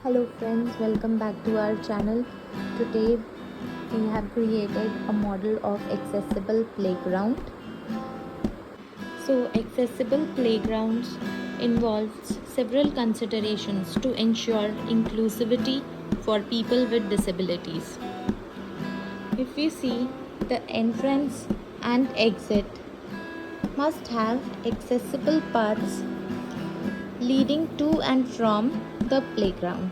Hello friends, welcome back to our channel. Today we have created a model of accessible playground. So accessible playgrounds involves several considerations to ensure inclusivity for people with disabilities. If we see, the entrance and exit must have accessible paths leading to and from the playground.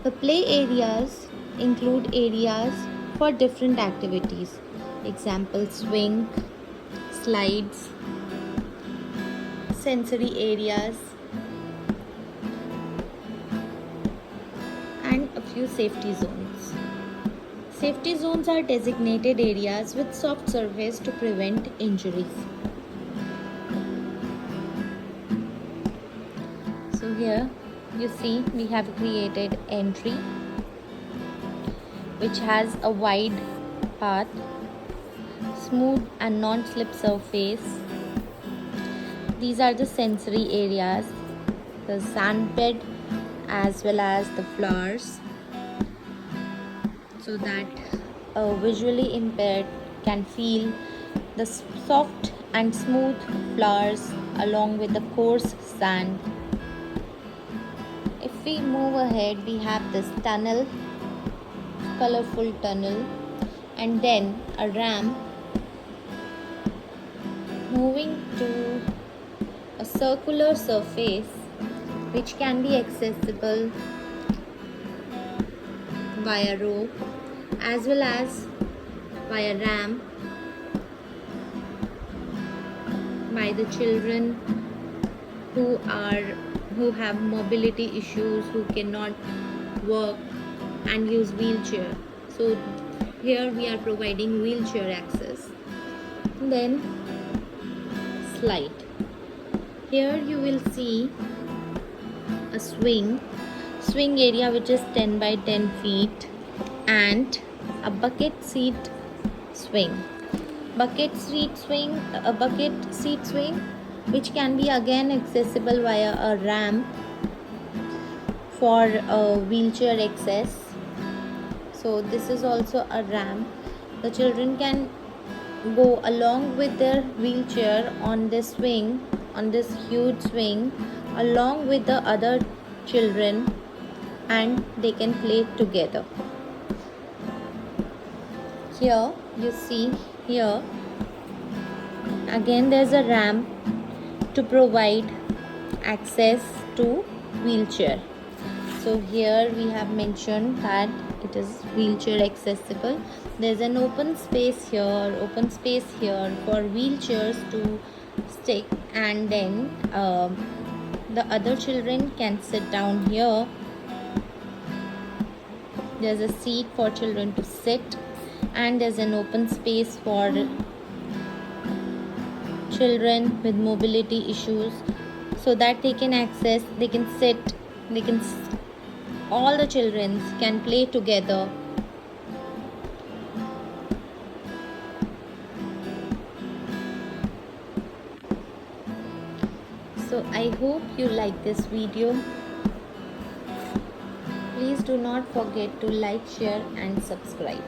The play areas include areas for different activities. Example, swing, slides, sensory areas, and a few safety zones. Safety zones are designated areas with soft surface to prevent injuries. So here you see we have created entry which has a wide path, smooth and non-slip surface. These are the sensory areas, the sand bed as well as the flowers, so that a visually impaired can feel the soft and smooth flowers along with the coarse sand. If we move ahead, we have this tunnel, colorful tunnel, and then a ramp moving to a circular surface which can be accessible via rope as well as via ramp by the children who have mobility issues, who cannot work and use wheelchair. So here we are providing wheelchair access. Then slide. Here you will see a swing area which is 10 by 10 feet and a bucket seat swing. Bucket seat swing which can be again accessible via a ramp for wheelchair access. So this is also a ramp. The children can go along with their wheelchair on this swing, on this huge swing, along with the other children, and they can play together. Here you see, here again there's a ramp to provide access to wheelchair. So here we have mentioned that it is wheelchair accessible. There's an open space here for wheelchairs to stick, and then the other children can sit down here. There's a seat for children to sit, and there's an open space for children with mobility issues so that they can access, they can sit, all the children can play together. So I hope you like this video. Please do not forget to like, share and subscribe.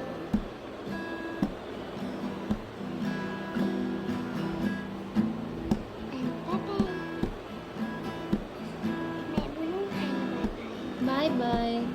Bye bye.